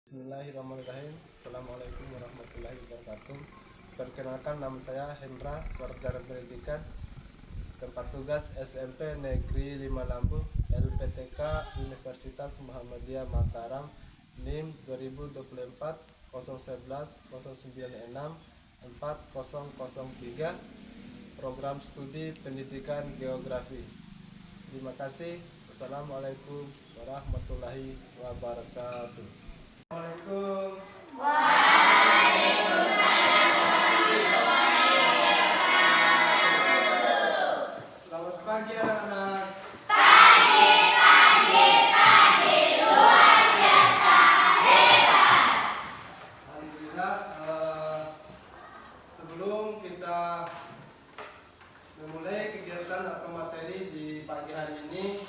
Bismillahirrahmanirrahim. Assalamualaikum warahmatullahi wabarakatuh. Perkenalkan, nama saya Hendra, Sarjana Pendidikan, tempat tugas SMP Negeri 5 Lambu, LPTK Universitas Muhammadiyah Mataram, NIM 2024 011 096 4003, program studi pendidikan geografi. Terima kasih. Wassalamualaikum warahmatullahi wabarakatuh. Assalamualaikum. Waalaikumsalam warahmatullahi wabarakatuh. Selamat pagi anak-anak. Pagi, luar biasa, hebat. Alhamdulillah, sebelum kita memulai kegiatan atau materi di pagi hari ini,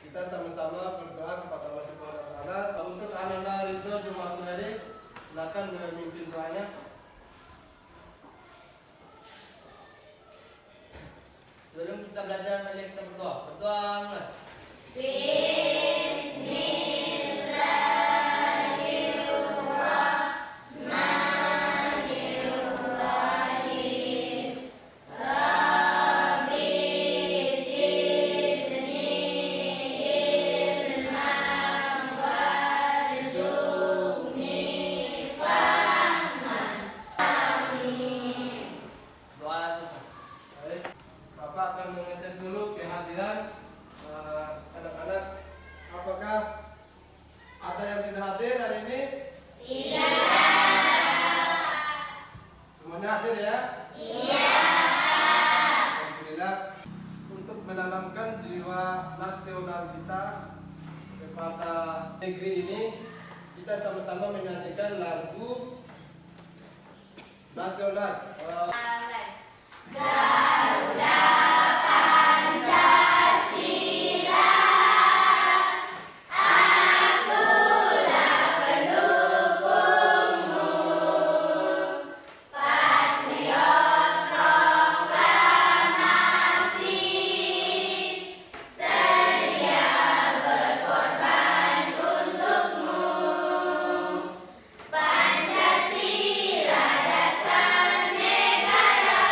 kita sama-sama berdoa kepada Allah Subhanahu wa taala. Untuk anak-anak Ridho Jumatul hari, silakan memimpin doanya. Sebelum kita belajar, mari kita berdoa. Berdoa mulai. Doa selesai. Baik, Bapak akan mengecek dulu kehadiran anak-anak. Apakah ada yang tidak hadir hari ini? Iya. Semuanya hadir ya? Iya. Alhamdulillah. Untuk menanamkan jiwa nasional kita kepada negeri ini, kita sama-sama menyanyikan lagu nasional. Garuda Pancasila, akulah pendukungmu, patriot proklamasi, sedia berkorban untukmu. Pancasila dasar negara,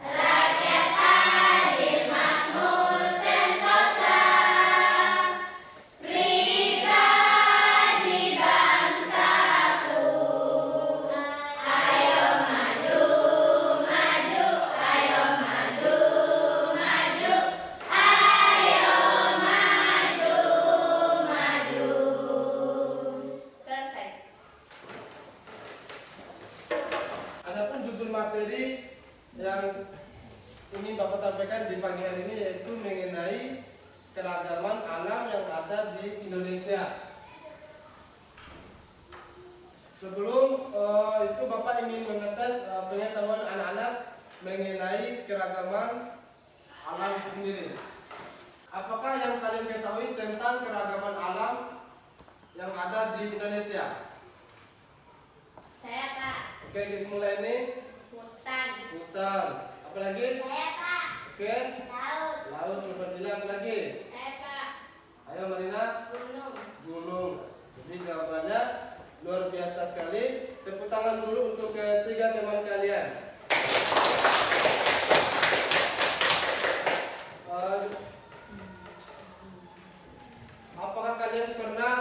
rakyat adil makmur sentosa, pribadi bangsaku. Ayo maju, maju, ayo maju, maju, ayo maju, maju. Selesai. Adapun judul materi yang ingin Bapak sampaikan di pagi hari ini yaitu mengenai keragaman alam yang ada di Indonesia. Sebelum itu Bapak ingin mengetes pengetahuan anak-anak mengenai keragaman alam itu sendiri. Apakah yang kalian ketahui tentang keragaman alam yang ada di Indonesia? Saya Pak, Oke, guys, mulai ini. hutan. Hutan. Apa lagi? Saya Pak, Oke. laut. Laut. Nurfadila, apa lagi? Saya Pak, Ayo Marina. gunung. Gunung. Jadi jawabannya luar biasa sekali. Tepuk tangan dulu untuk ketiga teman kalian. Apakah kalian pernah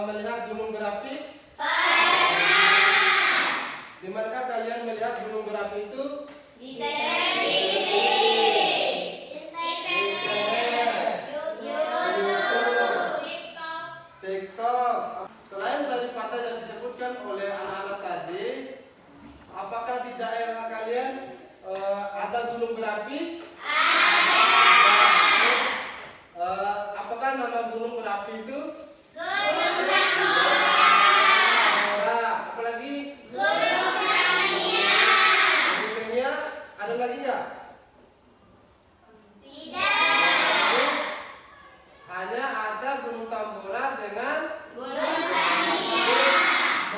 melihat gunung berapi? Di manakah kalian melihat gunung berapi itu? Di televisi. Internet. YouTube. TikTok. TikTok. Selain daripada yang disebutkan oleh anak-anak tadi, apakah di daerah kalian ada gunung berapi? Apakah nama gunung berapi itu? Gunung Tambora. Apa lagi? Gunung Sangya. Gunung Sengnya. Ada lagi nggak? Tidak. Hanya ada Gunung Tambora dengan Gunung Sangya.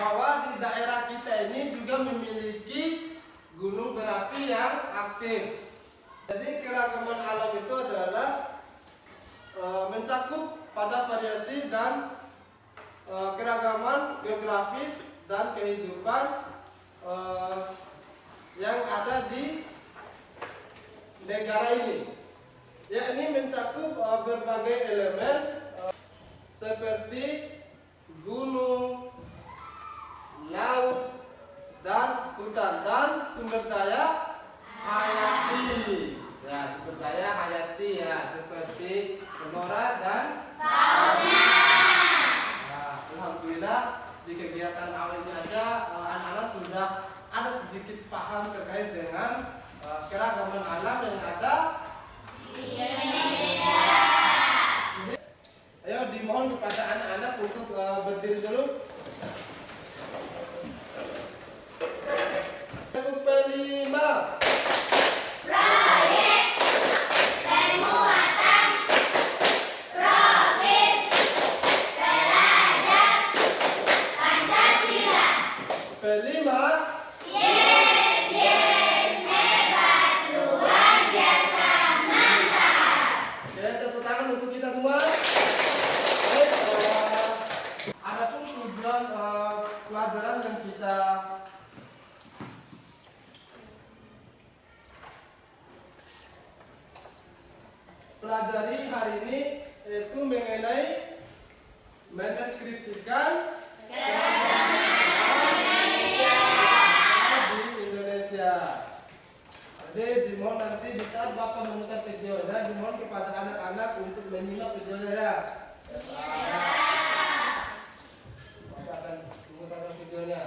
bahwa di daerah kita ini juga memiliki gunung berapi yang aktif. Jadi keragaman alam itu adalah mencakup pada variasi dan keragaman geografis dan kehidupan yang ada di negara ini. Yakni mencakup berbagai elemen seperti gunung, laut, dan hutan, dan sumber daya hayati. Ya, sumber daya hayati ya, seperti flora dan fauna. Nah, alhamdulillah di kegiatan awal ini aja anak-anak sudah ada sedikit paham terkait dengan keragaman alam yang ada di Indonesia. Ayo dimohon kepada anak-anak untuk berdiri dulu. Kelima. Proyek Permuatan Profil Pelajar Pancasila. Kelima. Yes, hebat, luar biasa, mantap. Oke, tepuk tangan untuk kita semua. Baik, adapun tujuan pelajaran yang kita pelajari hari ini yaitu mengenai mendeskripsikan keragaman di Indonesia. Jadi dimohon nanti di saat Bapak memutar videonya, dimohon kepada anak-anak untuk menyimak videonya ya. Bapak akan memutarkan videonya.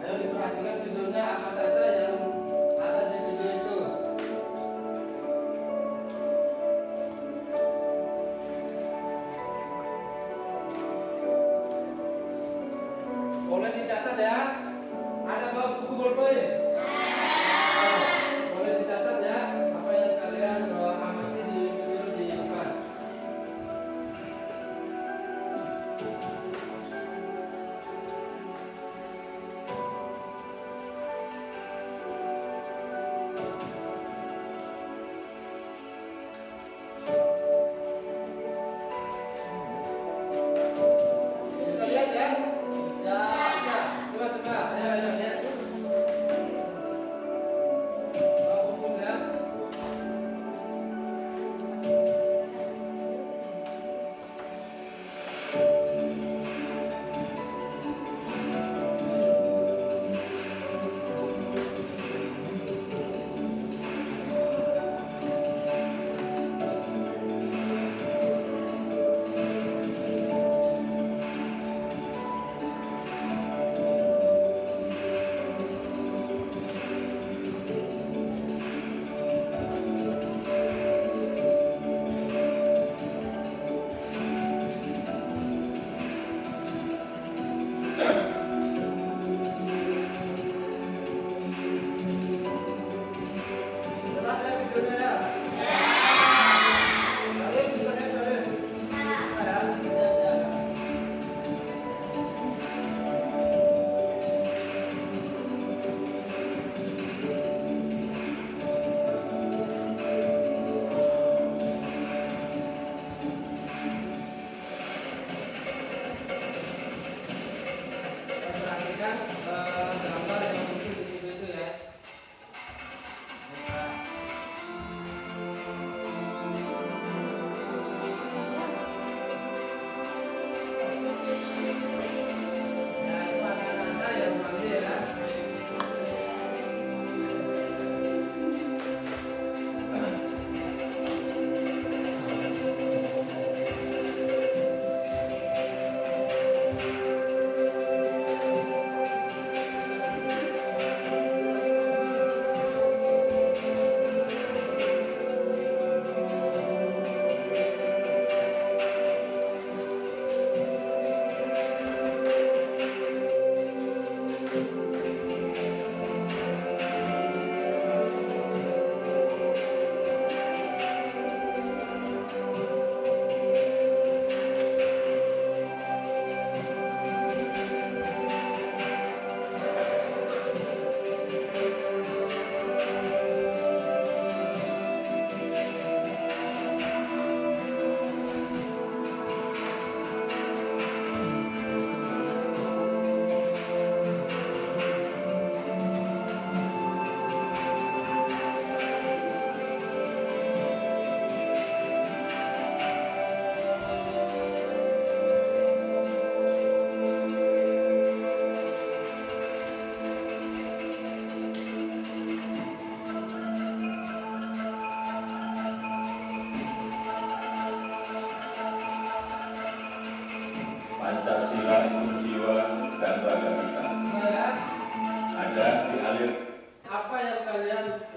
Ayo diperhatikan videonya apa saja yang ada di video itu. Boleh dicatat ya. Ada bawa buku bolpen? Ada.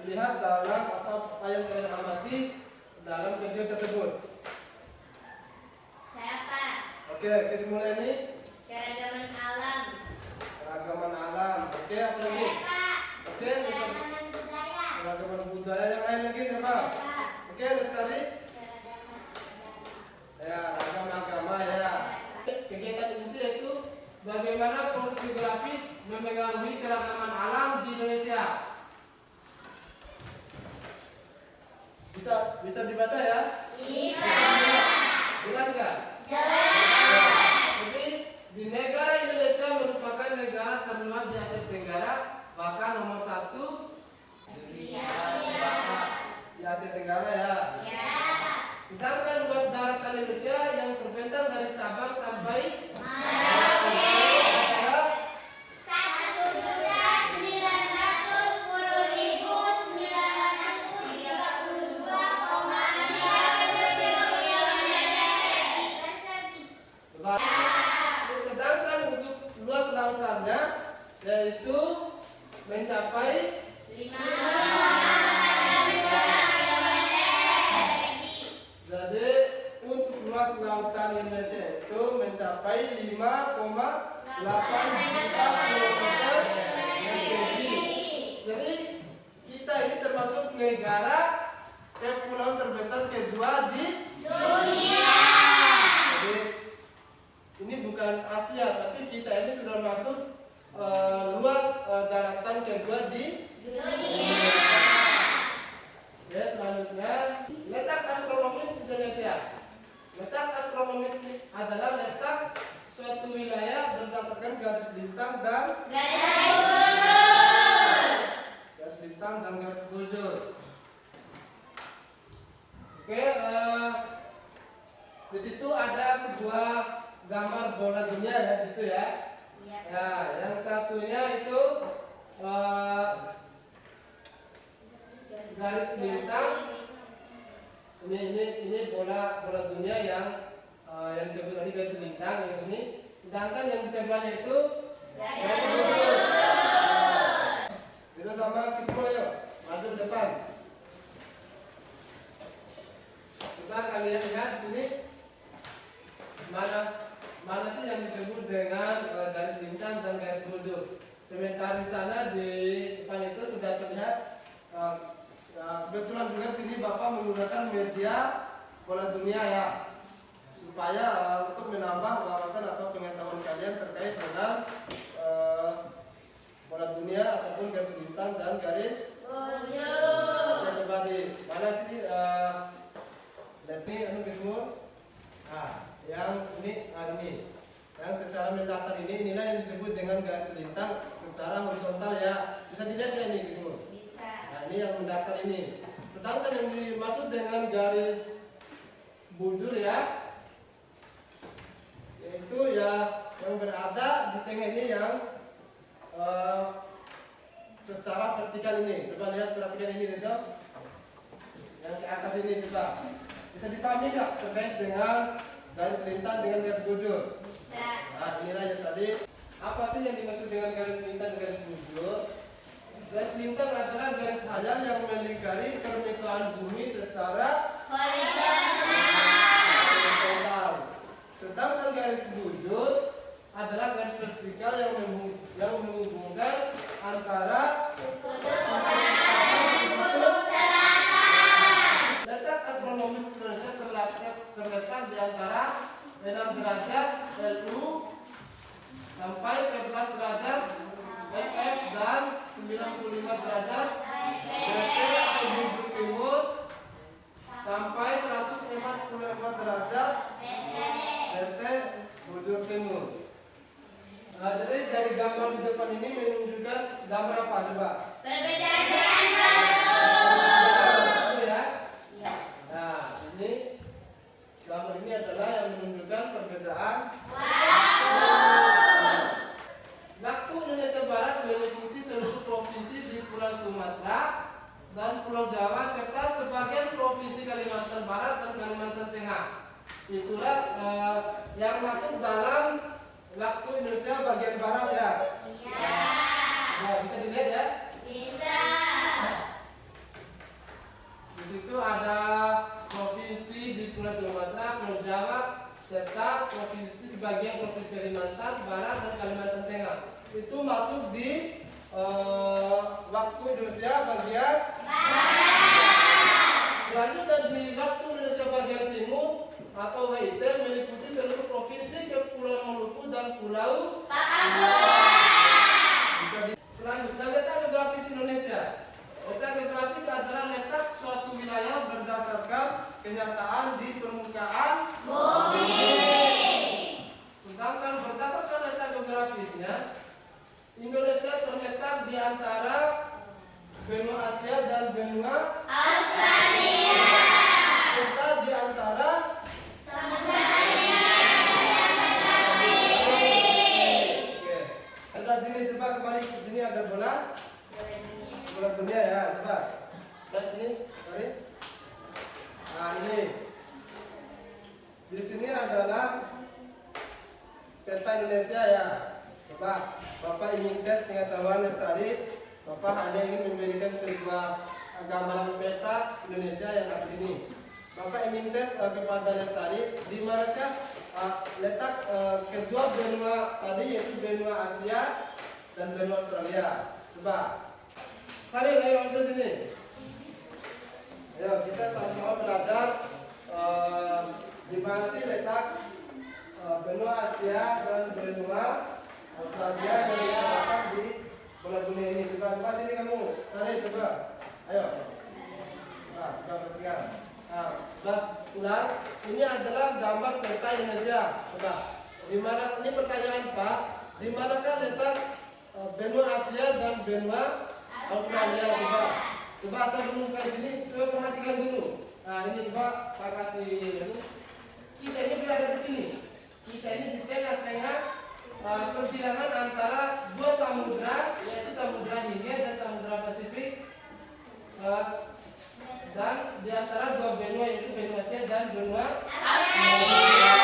lihat dalam atau apa yang kalian amati dalam video tersebut. Saya Pak. Oke, mulai ini Keragaman alam. keragaman alam. Oke, apa lagi? Saya Pak. Oke, Keragaman budaya. keragaman budaya. Yang lain lagi siapa? Saya Pak. Oke, next kali. Keragaman agama. Ya, ragam agama ya. Kegiatan itu yaitu bagaimana proses geografis memengaruhi keragaman alam di Indonesia. Bisa dibaca ya? Bisa. Jelas nggak? Jelas. Jadi di negara Indonesia merupakan negara terluar di Asia Tenggara, bahkan nomor 1 di Asia Tenggara ya. Ya. Sedangkan luas daratan Indonesia yang terbentang dari Sabang sampai Merauke. adalah 1.910.932,3 sedangkan untuk luas lautannya yaitu mencapai 5,8 jadi untuk luas lautan Indonesia itu mencapai 5,8 juta kilometer persegi. Jadi kita ini termasuk negara kepulauan terbesar kedua di dunia. Jadi ini bukan Asia, tapi kita ini sudah masuk luas daratan kedua di Dunia. ya. Selanjutnya letak astronomis Indonesia. Letak astronomis adalah letak suatu wilayah berdasarkan garis lintang dan garis bujur. Oke, di situ ada kedua gambar bola dunia ya di situ ya. Ya, yang satunya itu garis lintang. Ini bola dunia yang disebut tadi garis lintang yang ini. Sedangkan yang di sebelahnya itu garis bujur. Itu sama Kismo yuk, maju ke depan. Coba kalian lihat di sini mana sih yang disebut dengan garis lintang dan garis bujur. Sementara di sana di depan itu sudah terlihat. Kebetulan juga sini Bapak menggunakan media bola dunia ya, supaya untuk menambah wawasan atau pengetahuan kalian terkait dengan bola dunia ataupun garis lintang dan garis bujur. Ya, coba di mana sih lihat nih semua. Nah, yang ini yang secara mendatar inilah yang disebut dengan garis lintang secara horizontal ya. Bisa dilihat ya ini semua. Nah, ini yang mendatar ini. Sedangkan yang dimaksud dengan garis bujur ya, yaitu ya yang berada di tengah ini yang secara vertikal ini. Coba lihat, perhatikan ini itu. Yang ke atas ini coba. Bisa dipahami nggak terkait dengan garis lintang dengan garis bujur? Nah, inilah yang tadi. Apa sih yang dimaksud dengan garis lintang dan garis bujur? Garis lintang adalah garis hayal yang melingkari permukaan bumi secara horizontal. Sedangkan garis bujur adalah garis vertikal yang menghubungkan antara letak astronomis Indonesia terletak di antara 6 derajat LU sampai 11 derajat FS dan 95 derajat BT atau bujur timur sampai 144 derajat BT bujur timur. Nah, jadi dari gambar di depan ini menunjukkan gambar apa coba? Perbedaan Ya. Nah, ini gambar ini adalah yang menunjukkan perbedaan waktu Indonesia Barat meliputi seluruh provinsi di Pulau Sumatera dan Pulau Jawa serta sebagian provinsi Kalimantan Barat dan Kalimantan Tengah. Itulah yang masuk dalam waktu Indonesia bagian barat ya. Nah, bisa dilihat ya. bisa. Kalimantan Barat dan Kalimantan Tengah. Itu masuk di waktu Indonesia bagian selanjutnya di waktu Indonesia bagian timur atau WIT meliputi seluruh provinsi Kepulauan Maluku dan Pulau Selanjutnya letak geografis Indonesia. Letak geografis adalah letak suatu wilayah berdasarkan kenyataan di permukaan bumi. Sedangkan berdasarkan letak geografisnya, Indonesia terletak di antara benua Asia dan benua Australia. serta di antara Ada sini, coba kembali ke sini, ada bola dunia ya, coba ke sini, kembali. Nah ini di sini adalah peta Indonesia ya. Coba Bapak ingin tes pengetahuan Lestari, Bapak hanya ingin memberikan sebuah gambaran peta Indonesia yang ada di sini. Bapak ingin tes kepada Lestari di manakah letak kedua benua tadi, yaitu benua Asia dan benua Australia. Coba Sari, ayo masuk sini. Ayo kita sama-sama belajar di mana sih letak benua Asia dan benua Australia yang terletak di bola dunia ini. Coba sini kamu, Sari, coba. Ayo. Coba perhatikan. Ular, ini adalah gambar peta Indonesia. Coba, di mana ini pertanyaan Pak? Di manakah letak benua Asia dan benua Australia? Coba sebelum ke sini, coba perhatikan dulu. Nah, ini coba Pak kasih ini. Kita ini berada di sini. Kita ini di tengah-tengah persilangan antara dua samudra, yaitu Samudra Hindia dan Samudra Pasifik. Dan di antara dua benua, yaitu benua Asia dan benua Australia.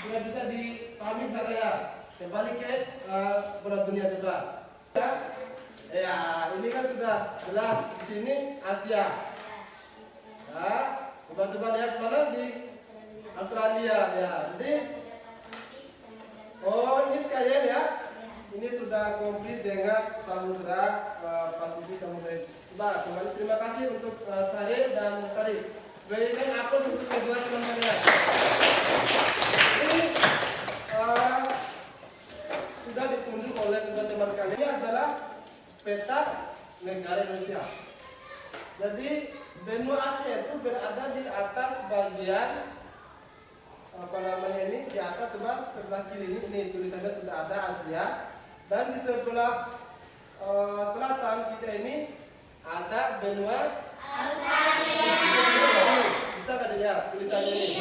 Sudah bisa dipahami saya. Kembali ke bola dunia coba. Ya, ini kan sudah jelas di sini Asia. Nah, coba lihat mana di Australia ya. Jadi, oh ini sekalian ya. Ini sudah komplit dengan Samudra Pasifik, Samudra. Coba kembali, terima kasih untuk saya dan Lestari. Berikan aku untuk kedua teman-teman. Ini sudah ditunjuk oleh kedua teman kalian. Ini adalah peta negara Indonesia. Jadi benua Asia itu berada di atas bagian apa namanya ini, di atas coba sebelah kiri ini tulisannya sudah ada Asia, dan di sebelah selatan kita ini ada benua Australia. Bisa nggak dilihat tulisannya ini?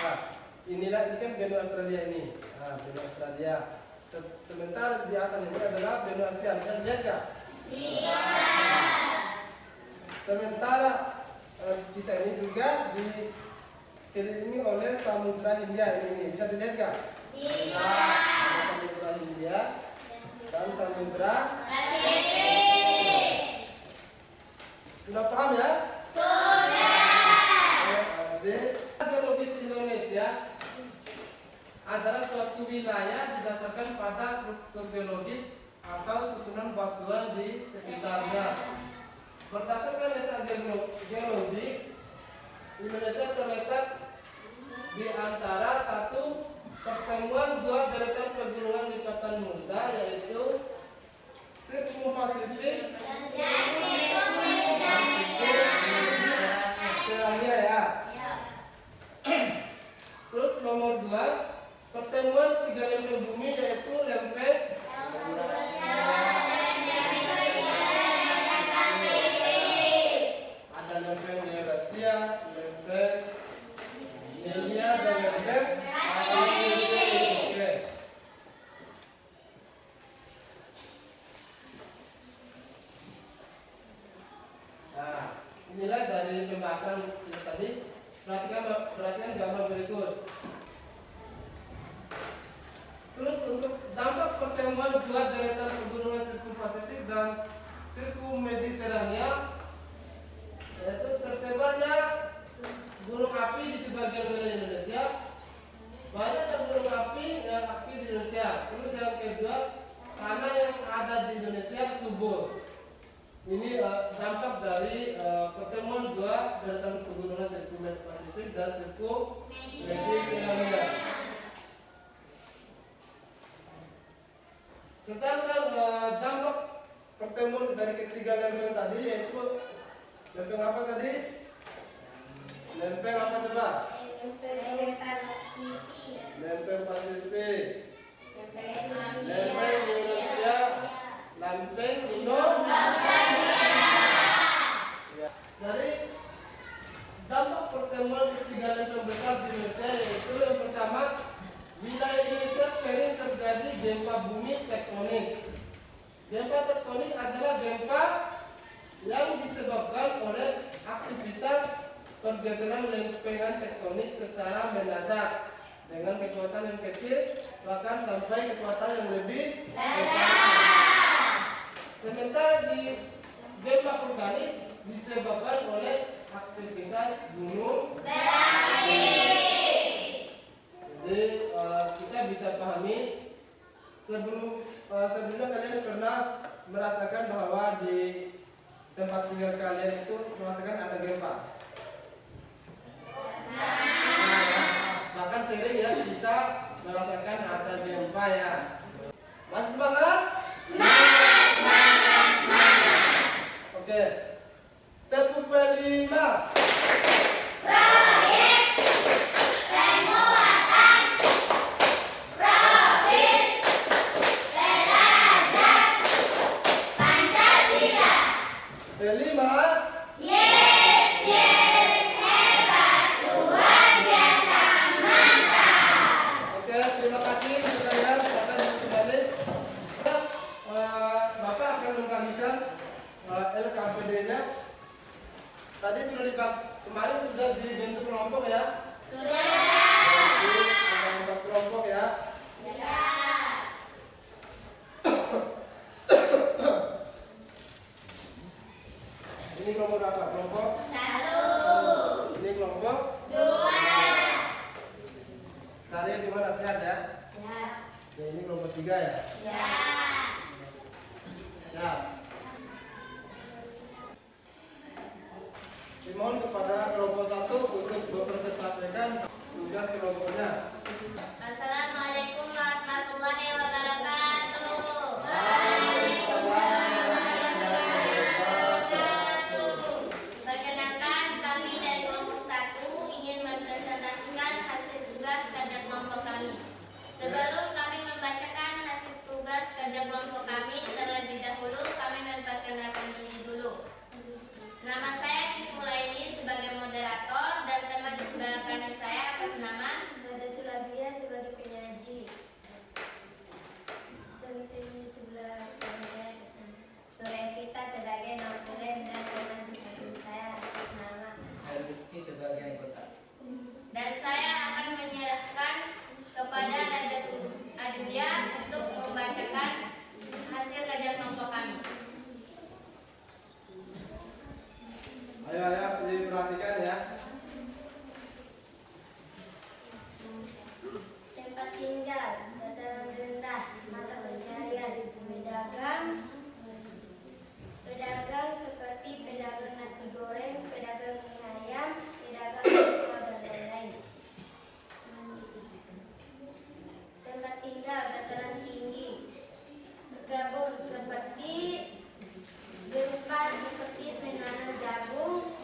Nah, inilah ini kan benua Australia ini. Nah, benua Australia. Sementara di atas ini adalah benua Asia. Bisa dilihat nggak? Iya. Sementara kita ini juga dikelilingi oleh Samudra Hindia ini. Bisa dilihat nggak? Iya. Ada Samudra Hindia dan Samudra Pasifik. Sudah paham ya? Sudah. Geologis Indonesia adalah suatu wilayah didasarkan pada struktur geologis atau susunan batuan di sekitarnya. Berdasarkan letak geologi, Indonesia terletak di antara satu pertemuan dua deretan pegunungan lipatan muda, yaitu Sirkum Pasifik dan Mediterania ya. Terus nomor 2, pertemuan tiga lempeng bumi, yaitu lempeng ada lempeng Eurasia, lempeng India dan lempeng Pasifik. Oke. Nah, inilah dari pembahasan kita tadi. Perhatikan gambar berikut. Terus untuk dampak pertemuan dua deretan pegunungan Sirkum Pasifik dan Sirkum Mediterania, yaitu tersebarnya gunung api di sebagian wilayah Indonesia. Banyak gunung api dampak dari pertemuan dua daratan pegunungan sirkuit Pasifik dan sirkuit Mediterania. Sedangkan dampak pertemuan dari ketiga lempeng tadi yaitu lempeng apa tadi? Lempeng apa coba? Lempeng Pasifik, lempeng Indonesia, lempeng Indonesia. Ya. Dari dampak pertemuan ketiga lempeng besar di Indonesia yaitu yang pertama, wilayah Indonesia sering terjadi gempa bumi tektonik. Gempa tektonik adalah gempa yang disebabkan oleh aktivitas pergeseran lempengan tektonik secara mendadak dengan kekuatan yang kecil bahkan sampai kekuatan yang lebih besar. Sementara di gempa vulkanik disebabkan oleh aktivitas gunung berapi. Jadi kita bisa pahami sebelumnya kalian pernah merasakan bahwa di tempat tinggal kalian itu merasakan ada gempa. Bahkan sering ya kita merasakan ada gempa ya. Masih semangat? Semangat. Oke. Tepuk kelima. Proyek penguatan profil belajar Pancasila. Kelima. Yes, hebat, luar biasa, mantap. Oke, terima kasih kalian. Silakan kembali. Bapak akan membagikan LKPD-nya. Tadi sudah kemarin sudah dibentuk kelompok ya. Sudah. Jadi ada 4 kelompok ya. Ya. Ini kelompok berapa? Kelompok 1, ini kelompok 2. Sari gimana, sehat ya? Ya. Ya, ini kelompok 3 ya. Ya. Ya. Dimohon kepada kelompok 1 untuk mempresentasikan tugas kelompoknya. Assalamualaikum warahmatullahi wabarakatuh. Perkenalkan, kami dari kelompok 1 ingin mempresentasikan hasil tugas kerja kelompok kami. Sebelum kami membacakan hasil tugas kerja kelompok kami, terlebih dahulu kami memperkenalkan diri dulu. Nama saya Kismulaini sebagai moderator dan teman di sebelah kanan saya atas nama Nadatul Abia sebagai penyaji. Dan tim di sebelah kanan saya atas nama Nurevita sebagai notulen dan teman di samping saya atas nama Rifki sebagai anggota. dan saya akan menyerahkan kepada Nadatul Abia untuk membacakan hasil kerja kelompok kami. Ayo diperhatikan ya. Tempat tinggal, dataran rendah, mata pencarian, pedagang seperti pedagang nasi goreng, pedagang mie ayam, pedagang bakso dan lain-lain. Tempat tinggal, dataran tinggi, berkebun seperti berupa seperti menanam jagung,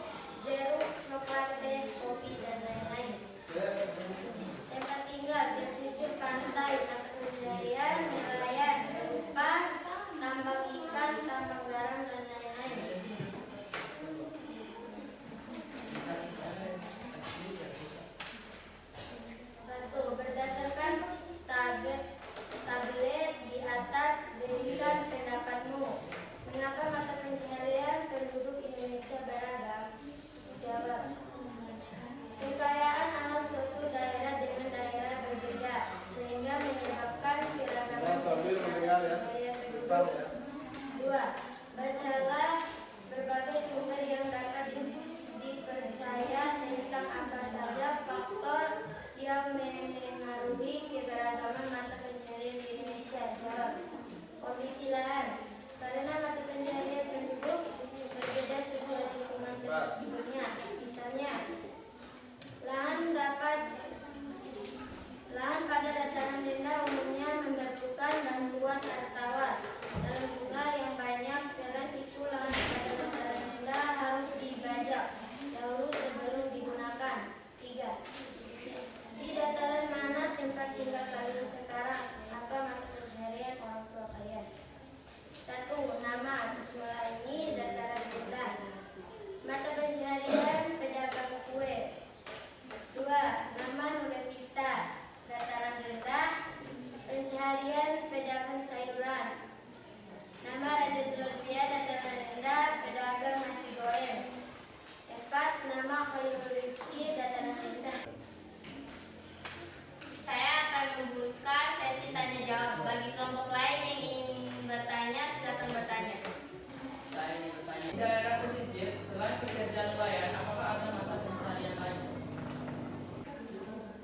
Selain pekerjaan nelayan, apakah ada mata pencarian lain?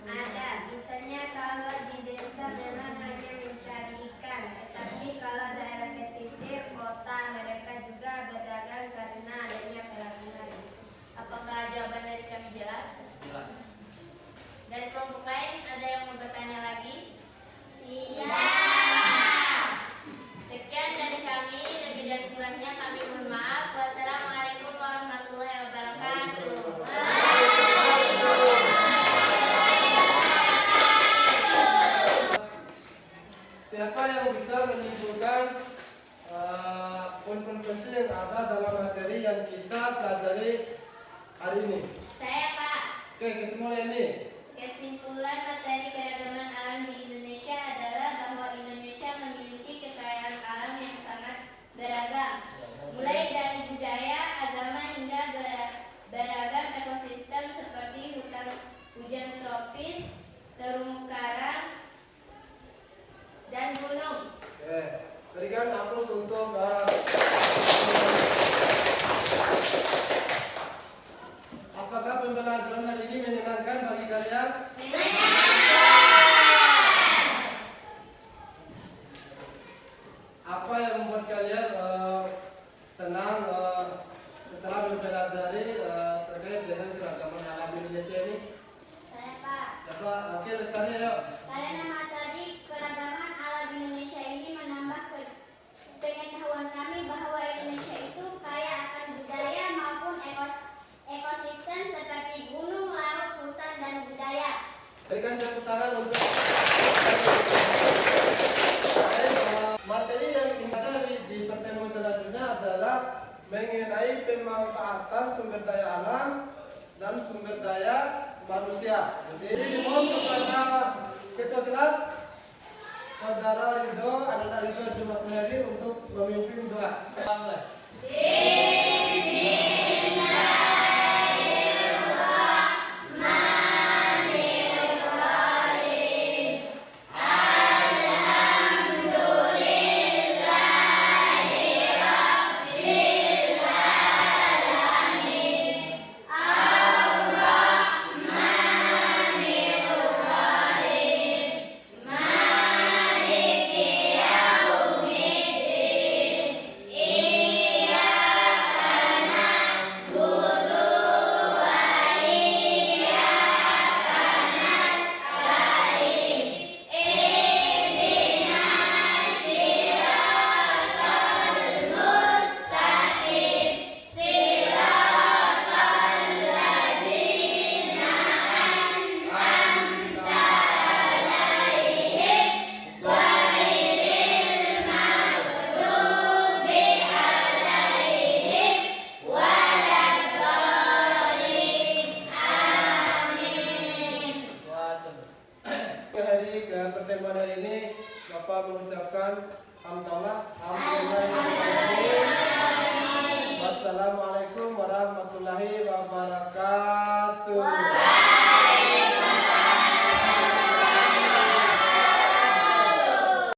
Ada, misalnya kalau di desa memang hanya mencari ikan, tetapi kalau daerah pesisir kota mereka juga berdagang karena adanya pelabuhan. Apakah jawaban dari kami jelas? Jelas. Dari kelompok lain ada yang mau bertanya lagi? Iya. Sekian dari kami, lebih dan kurangnya kami mohon maaf. Wassalamualaikum warahmatullahi wabarakatuh. Siapa yang bisa menyimpulkan poin-poin penting yang ada dalam materi yang kita pelajari hari ini? Saya Pak. Oke, kesemuanya ini. Kesimpulan materi keragaman alam di Indonesia adalah bahwa Indonesia memiliki kekayaan alam yang sangat beragam, mulai dari budaya, agama hingga beragam ekosistem seperti hutan hujan tropis, terumbu karang, dan gunung. Oke, berikan aplaus untuk apakah pembelajaran hari ini menyenangkan bagi kalian? Apa yang membuat kalian senang setelah mempelajari terkait dengan keragaman alam Indonesia ini? Saya Pak. Siapa? Oke, Lestari, yuk. Karena materi keragaman alam Indonesia ini menambah pengetahuan kami bahwa Indonesia itu kaya akan budaya maupun ekosistem seperti gunung, laut, hutan, dan budaya. Berikan tepuk tangan untuk materi yang dipelajari di pertemuan selanjutnya adalah mengenai pemanfaatan sumber daya alam dan sumber daya manusia. Jadi dimohon kepada ketua kelas Saudara Ridho, anak Ridho Jumatulari untuk memimpin doa. Mulai. Hari ke pertemuan hari ini Bapak mengucapkan hamdalah. Wassalamualaikum warahmatullahi wabarakatuh.